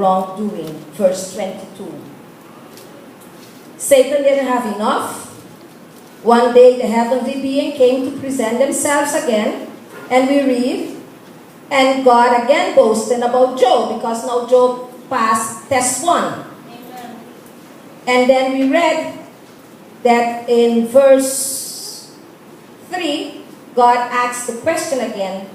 wrongdoing. Verse 22. Satan didn't have enough. One day the heavenly being came to present themselves again, and we read, and God again boasted about Job, because now Job passed test 1. Amen. And then we read that in verse 3, God asked the question again,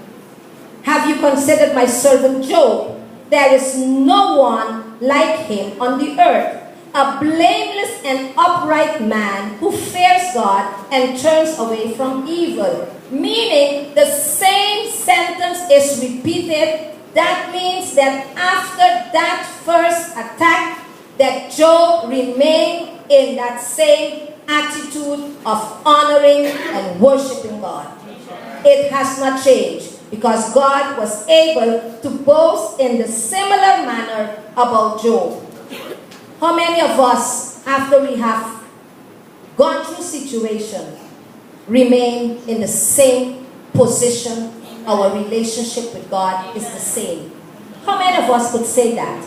have you considered my servant Job? There is no one like him on the earth, a blameless and upright man who fears God and turns away from evil. Meaning, the same sentence is repeated. That means that after that first attack, that Job remained in that same attitude of honoring and worshiping God. It has not changed, because God was able to boast in the similar manner about Job. How many of us, after we have gone through situation, remain in the same position? Our relationship with God is the same. How many of us could say that?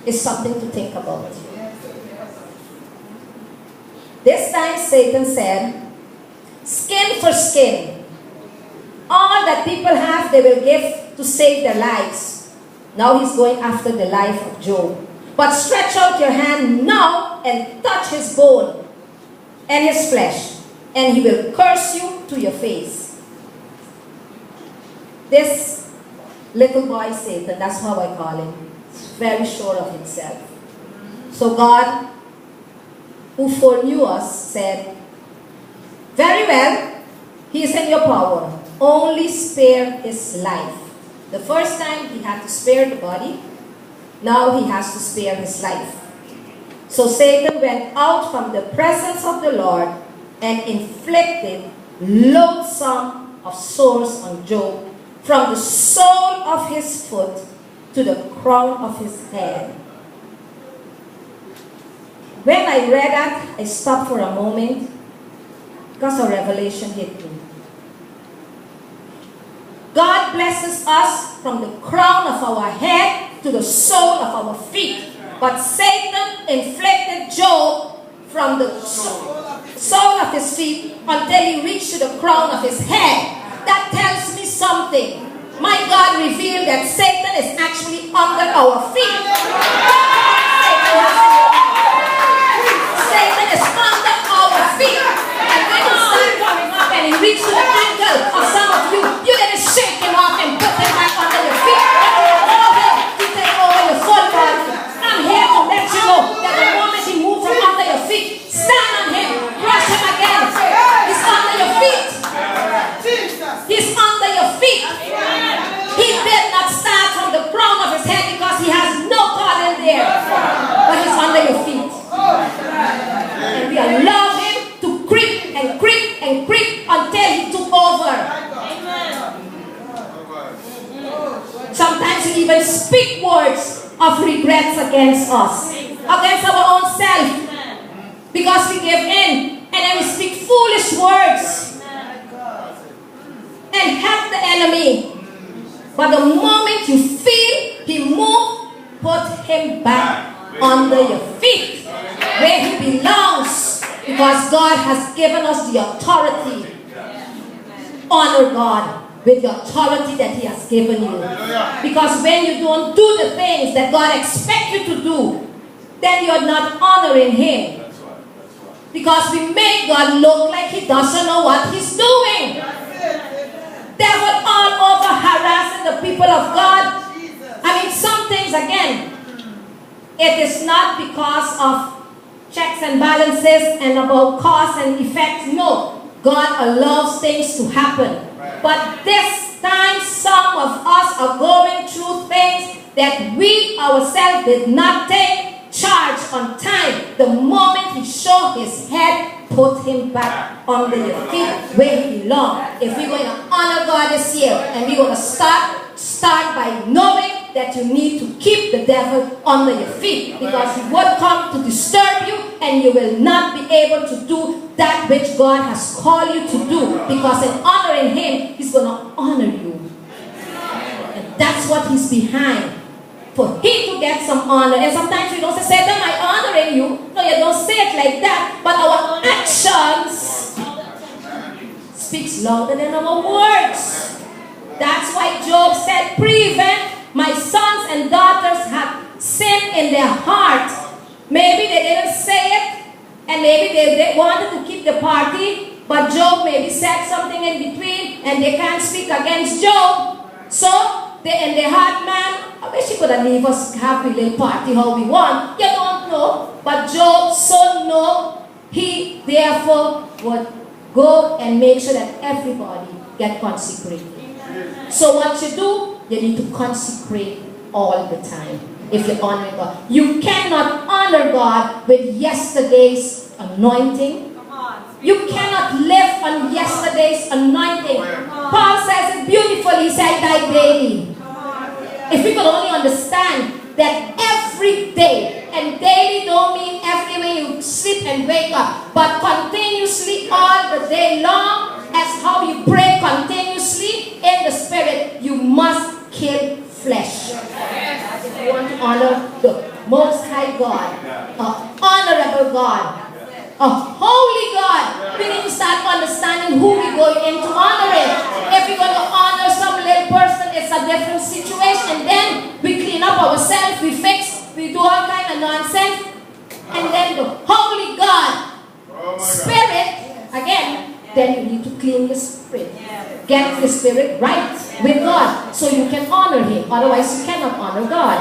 It's something to think about. This time Satan said, skin for skin. All that people have, they will give to save their lives. Now he's going after the life of Job. But stretch out your hand now and touch his bone and his flesh, and he will curse you to your face. This little boy Satan, that's how I call him, is very sure of himself. So God, who foreknew us, said, very well, he is in your power. Only spare his life. The first time he had to spare the body, now he has to spare his life. So Satan went out from the presence of the Lord and inflicted loathsome of sores on Job, from the sole of his foot to the crown of his head. When I read that, I stopped for a moment, because a revelation hit me. God blesses us from the crown of our head to the sole of our feet. But Satan inflicted Job from the sole of his feet until he reached to the crown of his head. That tells me something. My God revealed that Satan is actually under our feet. Satan is under our feet. And when he starts coming up and he reaches to the ankle of some of you, you're going to shake him off and put him back under your feet. And you allow him to take over your full body. I'm here to let you know that the moment he moves from under your feet, stand on him, brush him again. He's under your feet. He's under your feet. He did not start from the crown of his head because he has no God in there. But he's under your feet. And we allow him to creep and creep and creep until he took over. Sometimes he even speak words of regrets against us, against our own self, because we give in, and then we speak foolish words and help the enemy. But the moment you feel he move, put him back under your feet where he belongs, because God has given us the authority. Honor God with the authority that he has given you. Because when you don't do the things that God expects you to do, then you're not honoring him. Because we make God look like he doesn't know what he's doing. Devil all over harassing the people of God. I mean, some things, again, it is not because of checks and balances and about cause and effect. No, God allows things to happen. But this time, some of us are going through things that we ourselves did not take charge on time. The moment he showed his head, put him back under your feet where he belongs. If we're going to honor God this year, and we're going to start by knowing that you need to keep the devil under your feet, because he will come to disturb you and you will not be able to do that which God has called you to do, because in honoring him, he's going to honor you. That's what he's behind. For he to get some honor. And sometimes we don't say, Satan, I'm honoring you. No, you don't say it like that. But our actions speaks louder than our words. That's why Job said, prevent my sons and daughters have sin in their heart. Maybe they didn't say it, and maybe they wanted to keep the party, but Job maybe said something in between, and they can't speak against Job. So, in their heart, man, I wish he could have leave us have a little party how we want. You don't know. But Job so know, he therefore would go and make sure that everybody get consecrated. So what you do, you need to consecrate all the time. If you honor God, you cannot honor God with yesterday's anointing. You cannot live on yesterday's anointing. Paul says it beautifully. He said, die daily. If we could only understand that every day, and daily don't mean every way you sleep and wake up, but continuously all the day long, as how you pray continuously in the spirit, you must kill flesh. If you want to honor the Most High God, honorable God, a holy God, we need to start understanding who we're going in to honor it. If we're going to honor some little person, it's a different situation. Then we clean up ourselves, we fix, we do all kind of nonsense. And then the holy God, Spirit, again, then you need to clean your spirit. Get the spirit right with God so you can honor Him. Otherwise, you cannot honor God.